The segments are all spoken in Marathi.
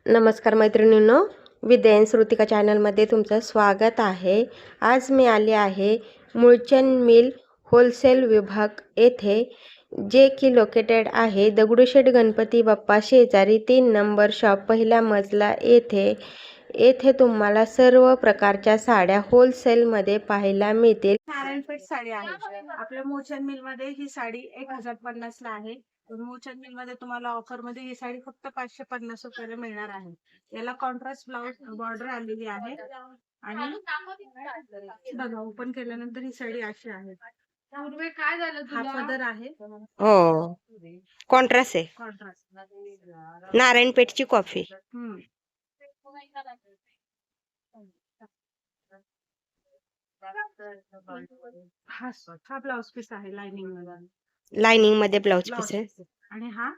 नमस्कार मैत्रिणींनो, विद्या श्रुतिका चॅनलमध्ये तुमचं स्वागत आहे। आज मी आले आहे मूळचंद मिल होलसेल विभाग येथे, जे की लोकेटेड आहे दगडूशेठ गणपती बाप्पा शेजारी 3 नंबर शॉप पहिला मजला येथे। येथे तुम्हाला सर्व प्रकारच्या साड्या होलसेलमध्ये पाहायला मिळतील। नारायणपेठ साडी आहे। आपल्या मूळचंद मिल मध्ये ही साडी 1050 ला आहे। मूळचंद मिल मध्ये तुम्हाला ऑफर मध्ये ही साडी फक्त 550 रुपयाला मिळणार आहे। याला कॉन्ट्रास्ट ब्लाउज बॉर्डर आलेली आहे आणि बघा ओपन केल्यानंतर ही साडी अशी आहे। पूर्वी काय झालं तुला? हा पदर आहे। हो, कॉन्ट्रास्ट आहे। कॉन्ट्रास्ट नारायणपेठची कॉफी। हा ब्लाउज पीस आहे लाइनिंग मध्ये ब्लाउज पीस आहे आणि हा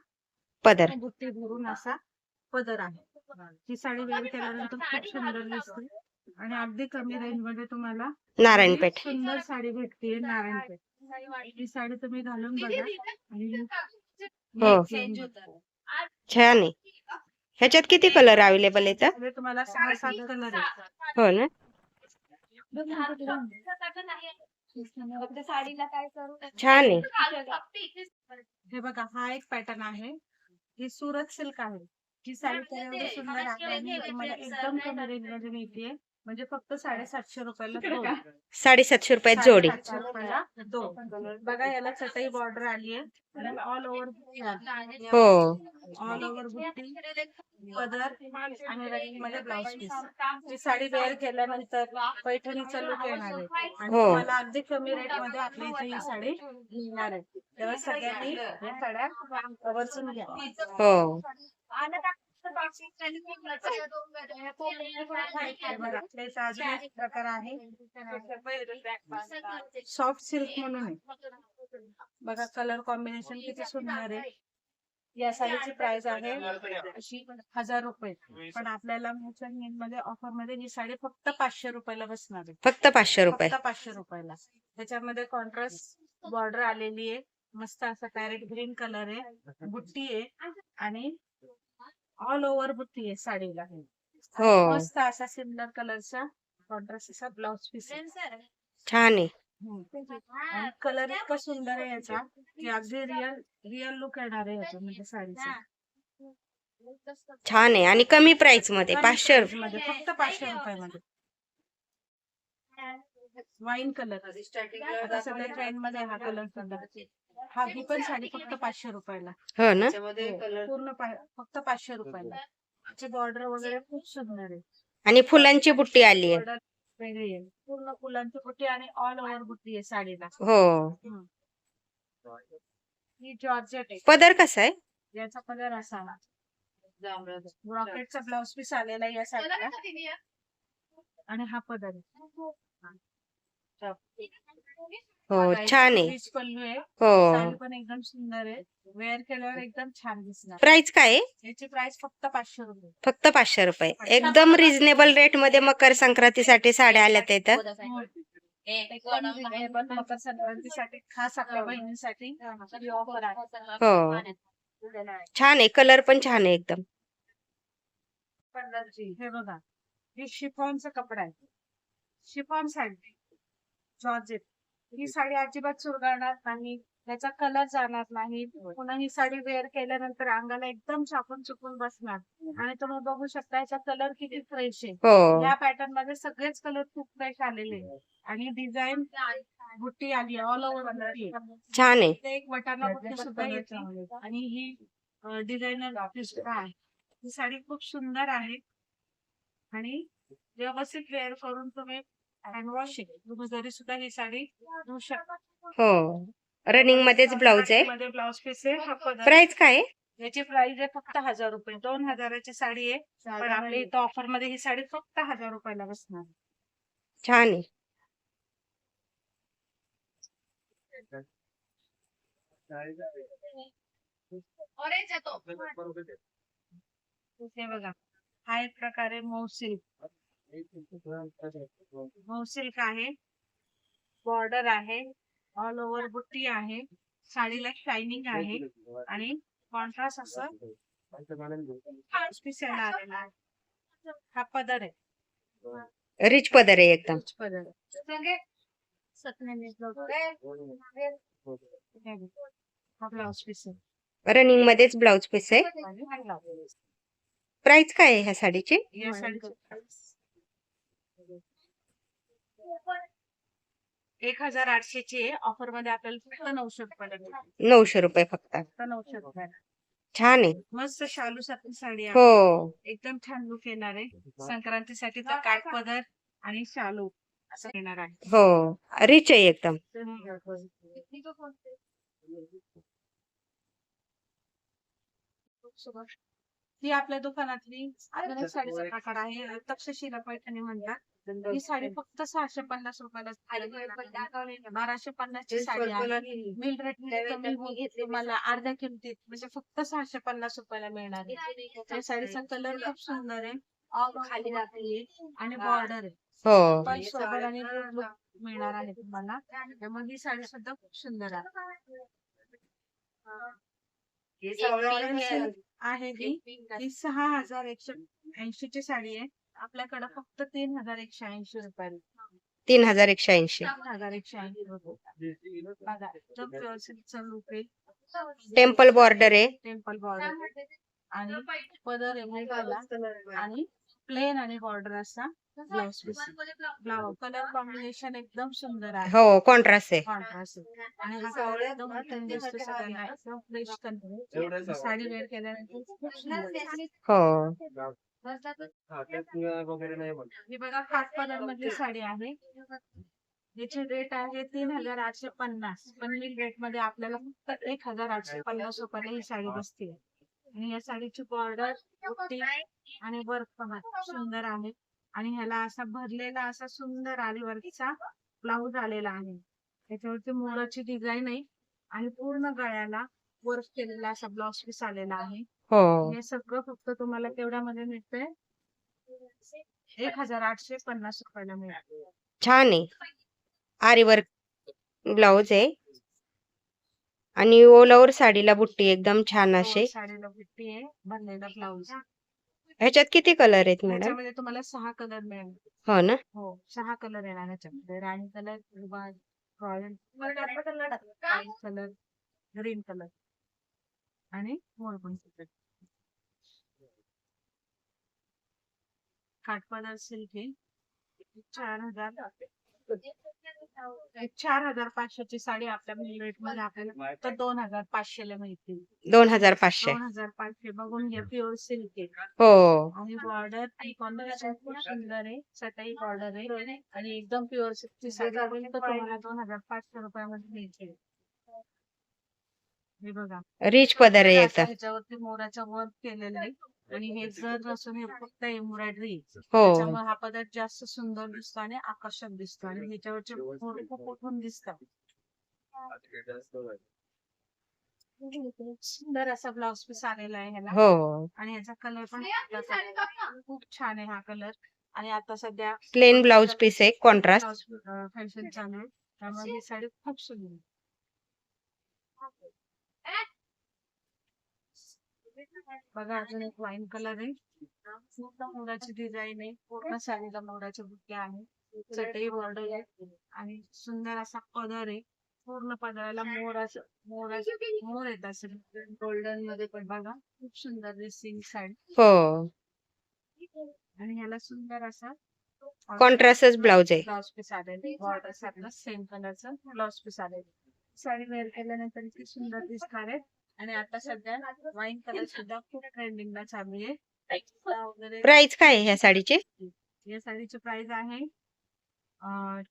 पदर बुट्टी भरून असा पदर आहे। ही साडी वेअर केल्यानंतर खूप सुंदर दिसते आणि अगदी कमी रेंज मध्ये तुम्हाला नारायणपेठ सुंदर साडी भेटते। नारायणपेठ ही साडी तुम्ही घालून बघा आणि हो, छान आहे। ह्याच्यात किती कलर अवेलेबल आहेत? तुम्हाला 6-7 कलर आहेत। हो ना, छान आहे। हे बघा हा एक पॅटर्न आहे। ही सुरत सिल्क आहे। ही साडी एवढी सुंदर आहे आणि तुम्हाला एकदम कमी रेंज मध्ये मिळते, म्हणजे फक्त 750 रुपयाला दोन। 750 रुपयात जोडी। 750 रुपयाला दोन। बघा याला चटई बॉर्डर आली आहे आणि ऑल ओव्हर हो, ऑल ओव्हर बुट्टी पदर आणि रनिंग मध्ये ब्लाउज पीस। ही साडी वेअर केल्यानंतर पैठणीचा लुक येणार आहे आणि हो, तुम्हाला अगदी कमी रेट मध्ये आपल्या इथे ही साडी मिळणार आहे। तेव्हा सगळ्यांनी या साड्या आवर्जून घ्या। हो, अजून एक प्रकार आहे सॉफ्ट सिल्क म्हणून आहे। बघा कलर कॉम्बिनेशन किती सुंदर आहे। या साडीची प्राइस आहे अशी 1000 रुपये, पण आपल्याला मूळचंद मिल मध्ये ऑफर मध्ये ही साडी फक्त 500 रुपयाला बसणार आहे। फक्त 500 रुपये। फक्त 500 रुपयाला। त्याच्यामध्ये कॉन्ट्रास्ट बॉर्डर आलेली आहे, मस्त असा पॅरेट ग्रीन कलर आहे, बुट्टी आहे आणि ऑल ओव्हर बुट्टी आहे साडीला। हो, मस्त असा सिल्वर कलरचा कॉन्ट्रास्ट असा ब्लाउज पीस आहे। छान आहे। आणि कलर इतका सुंदर आहे याचा की अगदी रिअल लुक येणार आहे याचा, म्हणजे साडीचा छान आहे आणि कमी प्राइस मध्ये 500 मध्ये फक्त 500 रुपयामध्ये। वाईन कलर आता सध्या ट्रेंड मध्ये हा कलर सुंदर। हा ही पण साडी फक्त 500 रुपयाला। हो ना, पूर्ण फक्त 500 रुपयाला। त्याचे बॉर्डर वगैरे खूप सुंदर आहे आणि फुलांची बुट्टी आली आहे। बॉर्डर वेगळी आहे, पूर्ण फुलांची बुट्टी आणि ऑल ओव्हर बुट्टी आहे साडीला। हो, ही जॉर्जेट आहे। पदर कसा आहे? याचा पदर असा रॉकेटचा ब्लाउज पीस आलेला आहे या साडीला आणि हा पदर आहे। हो, छान आहे। रिच पल्लू आहे। हो, साडी पण एकदम सुंदर आहे, वेअर केल्यावर एकदम छान दिसणार। प्राइस काय आहे? याची प्राइस फक्त 500 रुपये। फक्त 500 रुपये। एकदम रिझनेबल रेट मध्ये मकर संक्रांतीसाठी साड्या आल्यात इथं। मकर संक्रांतीसाठी खास आपल्या बहिणींसाठी ऑफर आहे। हो, छान आहे, कलर पण छान आहे एकदम। हे बघा ही शिफॉनचा कपडा आहे, शिफॉन साडी जॉर्जेट। ही साडी अजिबात चुरगळणार नाही, त्याचा कलर जाणार नाही। पुन्हा ही साडी वेअर केल्यानंतर अंगाला एकदम चापून चुकून बसणार आणि तुम्ही बघू शकता याचा कलर किती फ्रेश आहे। हो, या पॅटर्न मध्ये सगळेच कलर खूप फ्रेश आलेले आणि डिझाईन बुट्टी आली ऑल ओव्हर छान आहे। ते एक वटाणा बुट्टी सुद्धा येते आणि ही डिझायनर आहे। ही साडी खूप सुंदर आहे आणि व्यवस्थित वेअर करून तुम्ही हँड वॉश तुम्ही घरी सुद्धा ही साडी धुवू शकता। हो, रनिंग मध्येच ब्लाउज आहे। मध्ये ब्लाउज पीस आहे। हा पदर प्राइस काय आहे? याची प्राइस आहे फक्त 1000 रुपये। 2000ची साडी आहे, पण आपल्या इथं ऑफर मध्ये ही साडी फक्त 1000 रुपयाला बसणार। छान आहे। हे बघा हा एक प्रकारे मऊ सिल्क आहे, बॉर्डर आहे, ऑल ओव्हर बुट्टी आहे, साडीला शायनिंग आहे आणि कॉन्ट्रास्ट असं ब्लाउज पीस याला आलेला आहे. हा पदर आहे. रिच पदर आहे एकदम. रिच पदर आहे. हा ब्लाउज पीस आहे. रनिंग मध्येच ब्लाउज पीस आहे. आणि हा ब्लाउज. प्राइस काय आहे ह्या साडीची? या साडीची price 1800 ची आहे. ऑफर मध्ये आपल्याला फक्त 900 रुपयाला मिळते. 900 रुपये फक्त. फक्त 900 रुपयाला. छान आहे. मस्त शालू सारखी साडी आहे. हो. एकदम छान लुक येणार आहे. संक्रांतीसाठी तर काठ पदर आणि शालू असं येणार आहे. हो. रिच आहे एकदम. ही आपल्या दुकानातली अजून एक साडीचा प्रकार आहे. तक्षशिला पैठणी म्हणतात. ही साडी फक्त 650 रुपयाला 1250 ची साडी आहे. मिल रेट मध्ये कमी होईल. तुम्हाला अर्ध्या किमतीत म्हणजे फक्त 650 रुपयाला मिळणार आहे. या साडीचा कलर खूप सुंदर आहे. ऑल खाली आहे आणि बॉर्डर आहे. हो. पण सोबर आणि look मिळणार आहे तुम्हाला. त्यामुळे ही साडी सुद्धा खूप सुंदर आहे. आहे ही 6180 ची साडी आहे. आपल्याकडे फक्त 3180 रुपयाला. 3180. 3180 रुपये. बघा एकदम व्यवस्थित लुक आहे. टेम्पल बॉर्डर आहे. टेम्पल बॉर्डर आणि पदर आहे मोठा आणि प्लेन आणि बॉर्डर असा blouse piece. Blouse colour combination एकदम सुंदर आहे. हो, कॉन्ट्रास्ट आहे. कॉन्ट्रास्ट आणि हा कलर एकदम उठून दिसतो सगळ्यांना. एकदम फ्रेश कलर. साडी वेअर केल्यानंतर खूप सुंदर दिसते. हो. ही बघा काठ पदर मधली साडी आहे. याची रेट आहे 3850. पण मिल रेट मध्ये आपल्याला फक्त 1850 रुपयाला ही साडी बसते. आणि या साडीची बॉर्डर बुट्टी आणि वर्क पण खूप सुंदर आहे. आणि ह्याला असा भरलेला असा सुंदर आरीवर्कचा ब्लाउज आलेला आहे. त्याच्यावरती मोराची डिझाईन आहे आणि पूर्ण गळ्याला वर्क केलेला असा ब्लाउज पीस आलेला आहे. हो. हे सगळं फक्त तुम्हाला केवढ्यामध्ये मिळतंय? 1850 रुपयाला मिळाल. छान आहे. आरी वर्क ब्लाउज आहे आणि ऑल ओव्हर साडीला बुट्टी एकदम छान असे. साडीला बुट्टी आहे, भरलेला ब्लाउज. ह्याच्यात किती कलर आहेत मॅडम? त्याच्यामध्ये तुम्हाला 6 कलर मिळेल. हो ना? हो 6 कलर येणार ह्याच्यामध्ये. राणी colour, royal colour, green colour आणि मोरपंखी कलर. काठपदर सिल्क आहे. 4500 ची साडी आपल्या रेट मध्ये आपल्याला तर 2500 ला मिळतील. 2500. 2500 बघून घ्या. प्युअर सिल्क आहे. हो. आणि बॉर्डर कॉम्बिनेशन खूप सुंदर आहे. सटाई बॉर्डर आहे आणि एकदम प्युअर सिल्कची साडी होईल तर तुम्हाला 2500 रुपयामध्ये मिळते. हे बघा रिच पदर आहे एकदम. ह्याच्यावरती मोराचा वर्क केलेलं आहे आणि हे जर नसून हे फक्त एम्ब्रॉयडरी. हो. त्याच्यामुळे हा पदार्थ जास्त सुंदर दिसतो आणि आकर्षक दिसतो आणि ह्याच्यावरचे मोर खूप उठून दिसतात. सुंदर असा ब्लाउज पीस आलेला आहे ह्याला. हो. आणि ह्याचा कलर पण खूप छान आहे हा कलर. आणि आता सध्या प्लेन ब्लाउज पीस आहे, कॉन्ट्रास्ट. फॅशन चालू आहे त्यामुळे ही साडी खूप सुंदर आहे. बघा अजून एक वाईन कलर आहे. पूर्ण मोराची डिझाईन आहे. पूर्ण साडीला मोराचे बुट्टे आहे. चटई बॉर्डर आहे आणि सुंदर असा पदर आहे. पूर्ण पदराला मोर येत असेल गोल्डन मध्ये पण. बघा खूप सुंदर दिसते ही साडी. हो. आणि ह्याला सुंदर असा कॉन्ट्रास्टच ब्लाउज आहे. ब्लाउज पीस आलेला. बॉर्डर सारखा सेम कलरचा ब्लाउज पीस आलेला. साडी वेअर केल्यानंतर इतकी सुंदर दिसणार आहे. आणि आता सध्या वाईन कलर सुद्धा खूप ट्रेंडिंगला चालू आहे. प्राइस काय आहे ह्या साडीची? या साडीची प्राइस आहे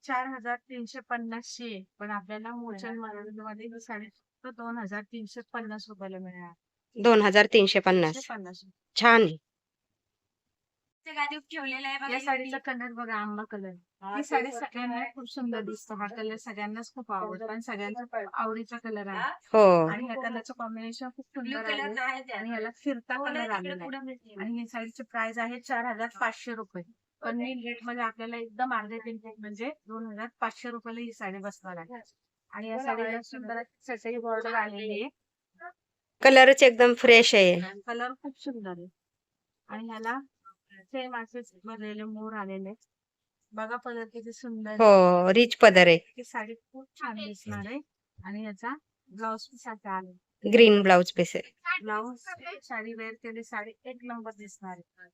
4350 ची आहे. पण आपल्याला मोचन मध्ये ही साडी फक्त 2350 रुपयाला मिळणार. 2350. छान आहे. या साडीचा कलर बघा आंबा कलर. ही साडी सगळ्यांना खूप सुंदर दिसतो. हा कलर सगळ्यांनाच खूप आवडतो आणि सगळ्यांचा आवडीचा कलर आहे. हो. आणि ह्या कलरचं कॉम्बिनेशन खूप सुंदर आहे आणि ह्याला फिरता कलर आलेला आहे. आणि ही साडीची प्राइस आहे 4500 रुपये. पण मी रेट मध्ये आपल्याला एकदम अर्ध्या किमतीत म्हणजे 2500 रुपयाला ही साडी बसणार आहे. आणि या साडीला सुंदर चटई बॉर्डर आलेली आहे. कलरच एकदम फ्रेश आहे. कलर खूप सुंदर आहे आणि ह्याला सेम असेच भरलेले मोर आलेले आहेत. बघा पदर किती सुंदर आहे. हो, रिच पदर आहे. ही साडी खूप छान दिसणार आहे आणि याचा ब्लाउज पीस असा आहे. ग्रीन ब्लाउज पीस आहे. ब्लाउज साडी वेअर केली साडी एक नंबर दिसणार आहे.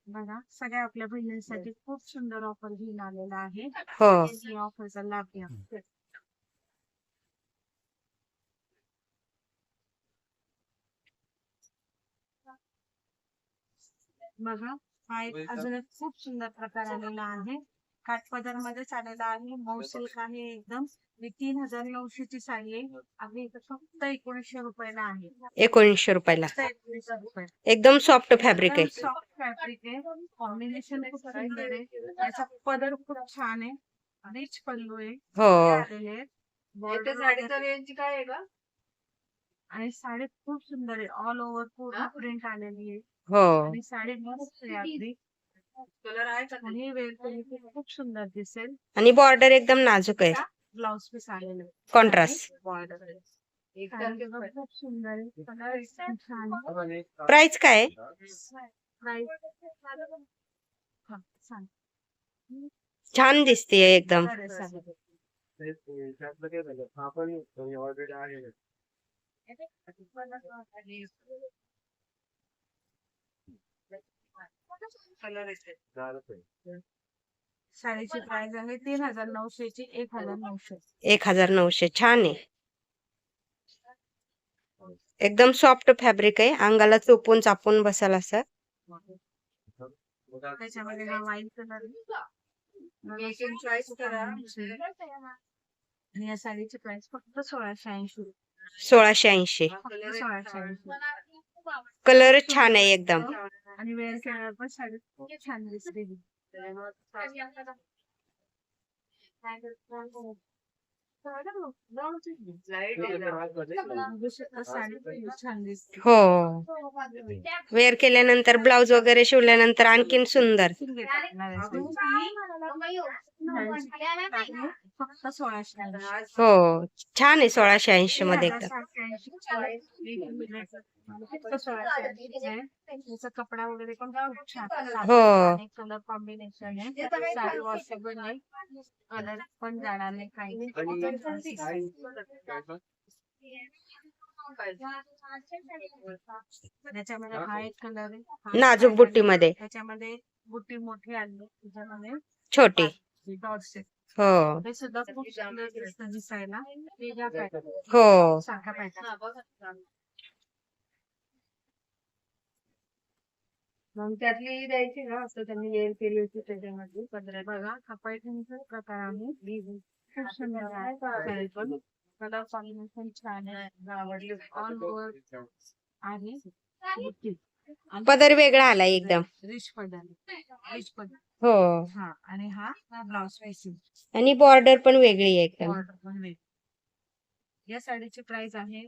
बघा सगळ्या आपल्या बहिणींसाठी खूप सुंदर ऑफर घेऊन आलेला आहे. हो. या ऑफरचा लाभ घ्या. बघा हा एक अजून एक खूप सुंदर प्रकार आलेला आहे. काठपदर मध्येच आलेला आहे. मऊ सिल्क आहे एकदम. 3900 ची साडी आहे. आम्ही इथं फक्त 1900 रुपयाला आहे. 1900 रुपयाला. फक्त 1900 रुपये. एकदम सॉफ्ट फॅब्रिक आहे. सॉफ्ट फॅब्रिक आहे. कॉम्बिनेशन खूप सुंदर आहे. याचा पदर खूप छान आहे. रिच पल्लू आहे. हो. आलेले आहेत. border साडीचा रेंज काय आहे का? आणि साडी खूप सुंदर आहे. ऑल ओव्हर पूर्ण प्रिंट आलेली आहे. हो. आणि साडी मस्त आहे अगदी. कलर आहे का? आणि वेअर केली की खूप सुंदर दिसेल. आणि बॉर्डर एकदम नाजूक आहे. ब्लाउज पीस आलेलं कॉन्ट्रास्ट. बॉर्डर खूप सुंदर आहे. कलर एकदम छान आहे. प्राइस काय आहे? प्राइस सांग. छान दिसते एकदम. कलर आहे साडी. कलर आहे. साडीची प्राइस आहे 3900 ची 1900. 1900. छान आहे. एकदम सॉफ्ट फॅब्रिक आहे. अंगाला चोपून चापून बसाल असं. त्याच्यामध्ये हा व्हाईट कलर मेकिंग चॉईस करा. आणि या साडीची प्राइस फक्त 1680. 1680. फक्त 1680. कलर छान आहे एकदम. आणि वेअर केल्यावर पण साडी खूप छान दिसते. साडी खूप छान दिसते. हो. वेअर केल्यानंतर ब्लाउज वगैरे शिवल्यानंतर आणखीन सुंदर. फक्त 1680. हो, छान आहे. 1680 मध्ये एकदम. त्याचा कपडा वगैरे पण खूप छान. हो. कलर कॉम्बिनेशन आहे. साडी वॉशेबल आहे. कलर पण जाणार नाही काही. त्याच्यामध्ये हा एक कलर आहे. नाजूक बुट्टीमध्ये. त्याच्यामध्ये बुट्टी मोठी आली. त्याच्यामध्ये छोटी. डॉट्स आहेत. हो. हे सुद्धा खूप सुंदर दिसतं दिसायला. वेगळा पॅटर्न. हो. सारखा पॅटर्न. मग त्यातली द्यायची ना असं त्यांनी वेअर केली होती त्याच्यामध्ये. बघा हा पैठणीचा प्रकार आहे. खूप सुंदर आहे. साडी पण कलर कॉम्बिनेशन छान आहे. आवडली. ऑल ओव्हर आहे. बुट्टी. आणि पदर वेगळा आला एकदम. रिच पदर. रिच पदर. हो. हा आणि हा ब्लाउज पीस. आणि बॉर्डर पण वेगळी आहे एकदम. ऑर्डर पण वेगळी. या साडीची प्राइस आहे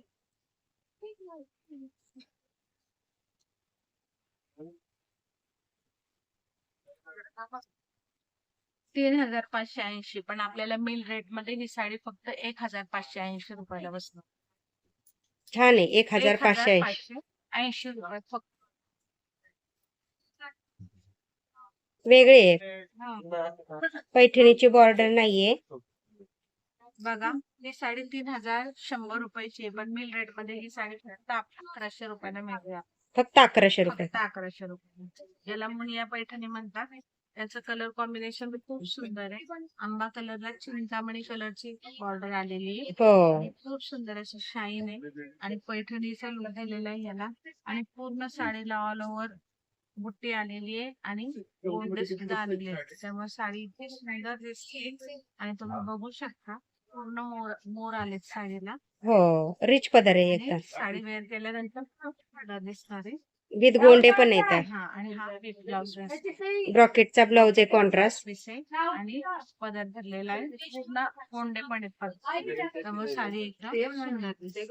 3580. पण आपल्याला मिल रेट मध्ये ही साडी फक्त 1580 रुपयाला बसणार. छान आहे. 1580. 1580 रुपये फक्त. वेगळे आहे. हा. पैठणीची बॉर्डर नाहीये. बघा ही साडी 3100 रुपयाची आहे. पण मिल रेट मध्ये ही साडी फक्त 1100 रुपयाला मिळते. फक्त 1100 रुपये. फक्त 1100 रुपये. याला मुनिया पैठणी म्हणतात. याचं कलर कॉम्बिनेशन खूप सुंदर आहे. आंबा कलरला चिंतामणी कलरची बॉर्डर आलेली आहे. हो. आणि खूप सुंदर अशी शाईन आहे. आणि पैठणीचा लुक दिलेला आहे याला. आणि पूर्ण साडीला ऑल ओव्हर बुट्टी आलेली आहे आणि गोंडे सुद्धा आलेले आहेत. त्यामुळे साडी इतकी सुंदर दिसते. आणि तुम्ही बघू शकता पूर्ण मोर आलेत साडीला. हो. रिच पदर आहे आणि एकदम. साडी वेअर केल्यानंतर खूप सुंदर दिसणार आहे. विथ गोंडे पण येतात. हा आणि हा ब्लाउज ब्रॉकेटचा ब्लाउज आहे कॉन्ट्रास्ट. आणि पदर भरलेला आहे. पूर्ण गोंडे पण येतात. त्यामुळे साडी एकदम सुंदर दिसते.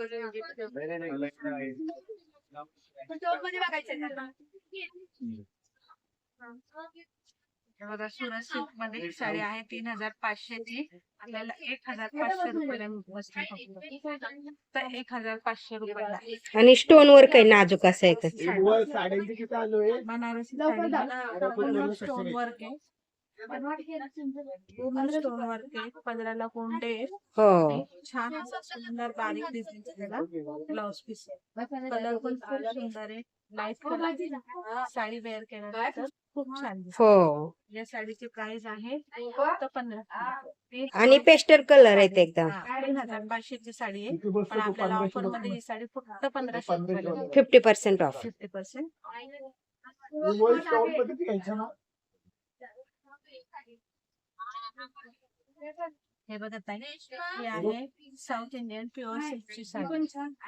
हे बघा सुरत सिल्क मध्ये ही साडी आहे 3500 ची. आपल्याला 1500 रुपयाला बसते फक्त. तर 1500 रुपयाला आणि स्टोन वर्क आहे नाजूक असं आहे तर. बनारसी साडी स्टोन वर्क आहे. पूर्ण स्टोन वर्क आहे. पदराला कोंडे आहेत. हो आणि छान असा सुंदर बारीक डिझाईन केलेला ब्लाउज पीस आहे. कलर पण खूप सुंदर आहे. लाईट कलर साडी वेअर केल्यानंतर खूप छान दिसते. हो या साडीची प्राइस आहे फक्त 1500. आणि पेस्टल कलर आहेत एकदम. 3500 ची साडी आहे. पण आपल्याला ऑफर मध्ये ही साडी फक्त 1500 रुपयाला मिळते. 50% ऑफ. 50%. हे बघा ताई, ही आहे साऊथ इंडियन प्युअर सिल्कची साडी.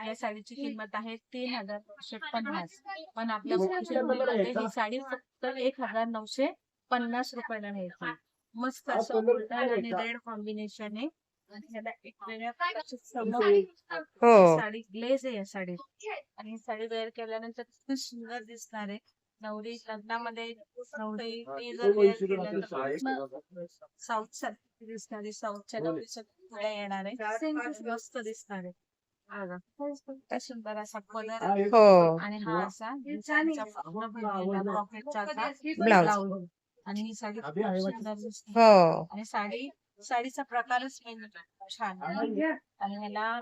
या साडीची किंमत आहे 3950. पण आपल्या मध्ये ही साडी फक्त 1950 रुपयाला मिळते. मस्त असं गोल्डन आणि रेड कॉम्बिनेशन आहे. आणि ह्याला एक वेगळ्या प्रकारची चमक आहे. हो साडी ग्लेज आहे या साडीत. आणि ही साडी वेअर केल्यानंतर खूप सुंदर दिसणार आहे. नवरी लग्नामध्ये नवरी ती जर वेअर केलं तर साऊथ सारखी दिसणारी, साऊथच्या नवरीच्या पुढे येणार आहे. मस्त दिसणार आहे. बघा, खूप सुंदर असा कलर आहे. हो आणि हा असा पॉकेटचा ब्लाउज. आणि ही साडी खूप सुंदर दिसते. हो आणि साडीचा प्रकारच वेगळा छान आहे. आणि ह्याला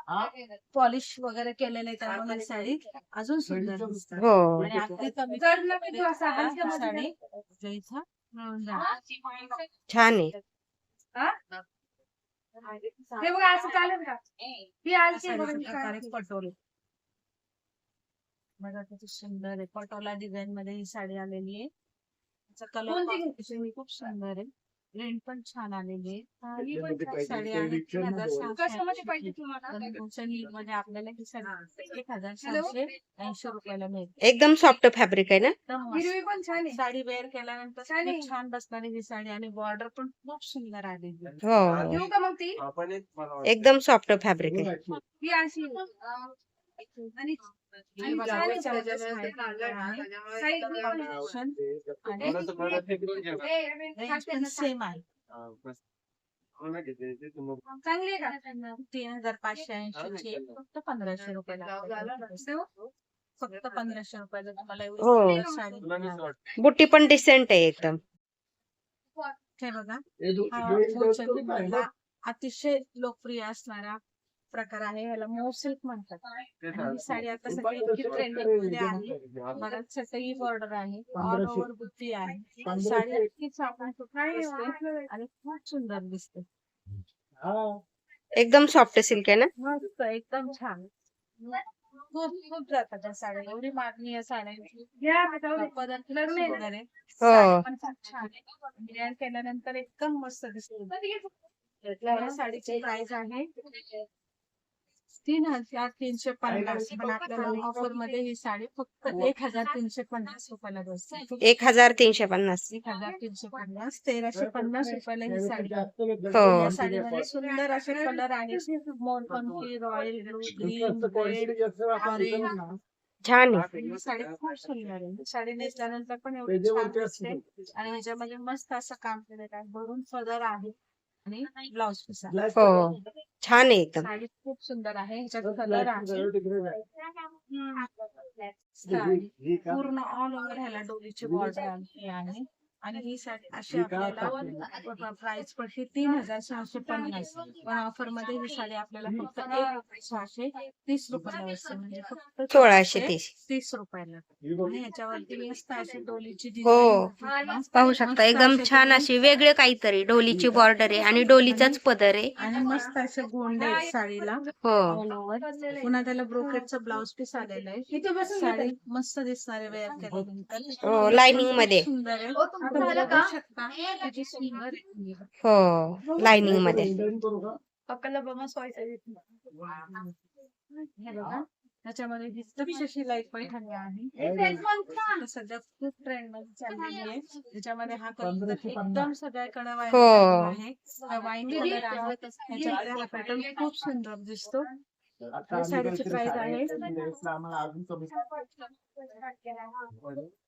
पॉलिश वगैरे केलेलं आहे त्यामुळे ही साडी अजून सुंदर दिसते. हो आणि अगदी कमी साडी जो इथं मिळून जाणार. छान आहे. हे बघा असं चालेल का? ही आलती बघा साडीचा मी प्रकार आहे काय- पटोला. बघा किती सुंदर आहे. पटोला डिझाईन मध्ये ही साडी आलेली आहे. त्याचा कलर कॉम्बिनेशन खूप सुंदर आहे. प्रिंट पण छान आलेली आहे. ही पण छान साडी आहे. 1680 पाहिजे तुम्हाला? मध्ये आपल्याला ही साडी 1780 रुपयाला मिळते. एकदम सॉफ्ट फॅब्रिक आहे ना. एकदम मस्त. हिरवी पण छान आहे. साडी वेअर केल्यानंतर छान आहे. खूप छान बसणारी ही साडी. आणि बॉर्डर पण खूप सुंदर आलेली आहे. हो घेऊ का मग ती? एकदम सॉफ्ट फॅब्रिक आहे. ही अशी आणि ही बघा, छान आहे. त्याच्यामध्ये साडी आहे. साईड कॉम्बिनेशन आणि रेंज पण सेम आहे. चांगली आहे का? 3580 ची फक्त 1500 रुपयाला. फक्त 1500 रुपयाला तुम्हाला एवढी हो. सुंदर साडी मिळणार. बुट्टी पण डिसेंट आहे एकदम. हे बघा, हा मोचन मधला अतिशय लोकप्रिय असणारा प्रकार आहे. ह्याला मऊ सिल्क म्हणतात. आणि ही साडी आता सगळी इतकी ट्रेंडिंग मध्ये आहे. बघा, चटई बॉर्डर आहे. ऑल ओव्हर बुट्टी आहे. साडी इतकी छान दिसते आणि खूप सुंदर दिसते. एकदम सॉफ्ट सिल्क आहे ना. मस्त, एकदम छान. खूप खूप जातात त्या साड्या. एवढी मागणी आहे साड्यांची. घ्या जाऊ दे. पदार्थ लग्न आहे. सुंदर आहे. हो. साडी पण खूप छान आहे. डिझाईन केल्यानंतर एकदम मस्त दिसते. या साडीची प्राइस आहे 3350. पण आपल्याला ऑफर मध्ये ही साडी फक्त 1350 रुपयाला बसते. 1350. 1350, 1350 रुपयाला ही साडी. हो या साडीमध्ये सुंदर असे कलर आहेत. मोरपंखी, royal blue, green, red, orange. छान आहे. ही साडी खूप सुंदर आहे. ही साडी नेसल्यानंतर पण एवढी छान दिसते. आणि ह्याच्यामध्ये मस्त असं काम केलेलं आहे. भरून पदर आहे आणि ब्लाउज पीस आहे. हो छान आहे एकदम. साडी खूप सुंदर आहे. ह्याच्यात कलर आहे. साडी पूर्ण ऑल ओव्हर ह्याला डोलीची बॉर्डर आली आहे. आणि ही साडी अशी आपल्याला प्राइस पडते 3650. पण ऑफर मध्ये ही साडी आपल्याला फक्त 1630 रुपयाला बसते. म्हणजे फक्त 1630 रुपयाला. आणि ह्याच्यावरती मस्त अशी डोलीची हो डिझाईन पाहू शकता. एकदम छान अशी वेगळे काहीतरी डोलीची बॉर्डर आहे आणि डोलीचाच पदर आहे. आणि मस्त असे गोंडे आहेत साडीला हो ऑल ओव्हर. पुन्हा त्याला ब्रोकेटचं ब्लाउज पीस आलेलं आहे. साडी मस्त दिसणार आहे वेअर केल्यानंतर. हो लाइनिंग मध्ये. सुंदर आहे. तुम्ही बघू शकता किती सुंदर आहे. हो लाइनिंग मध्ये. पक्काला बघा सोयीचं. हे बघा, त्याच्यामध्ये ही अशी लाईट पैठणी आहे. आता सध्या खूप ट्रेंड मध्ये चाललेली आहे. त्याच्यामध्ये हा कलर एकदम सगळ्याकडे हो. आहे. हा वाईन कलर आहे. त्याच्यामध्ये हा पॅटर्न खूप सुंदर दिसतो. या साडीची प्राइस आहे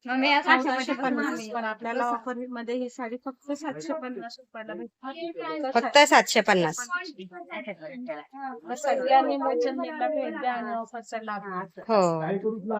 मग मी असं 1450, पण आपल्याला ऑफर मध्ये ही साडी फक्त 750 रुपयाला भेटते. फक्त 750. तर सगळ्यांनी मोचन मिलला भेट द्या आणि ऑफरचा लाभ घ्या. हो.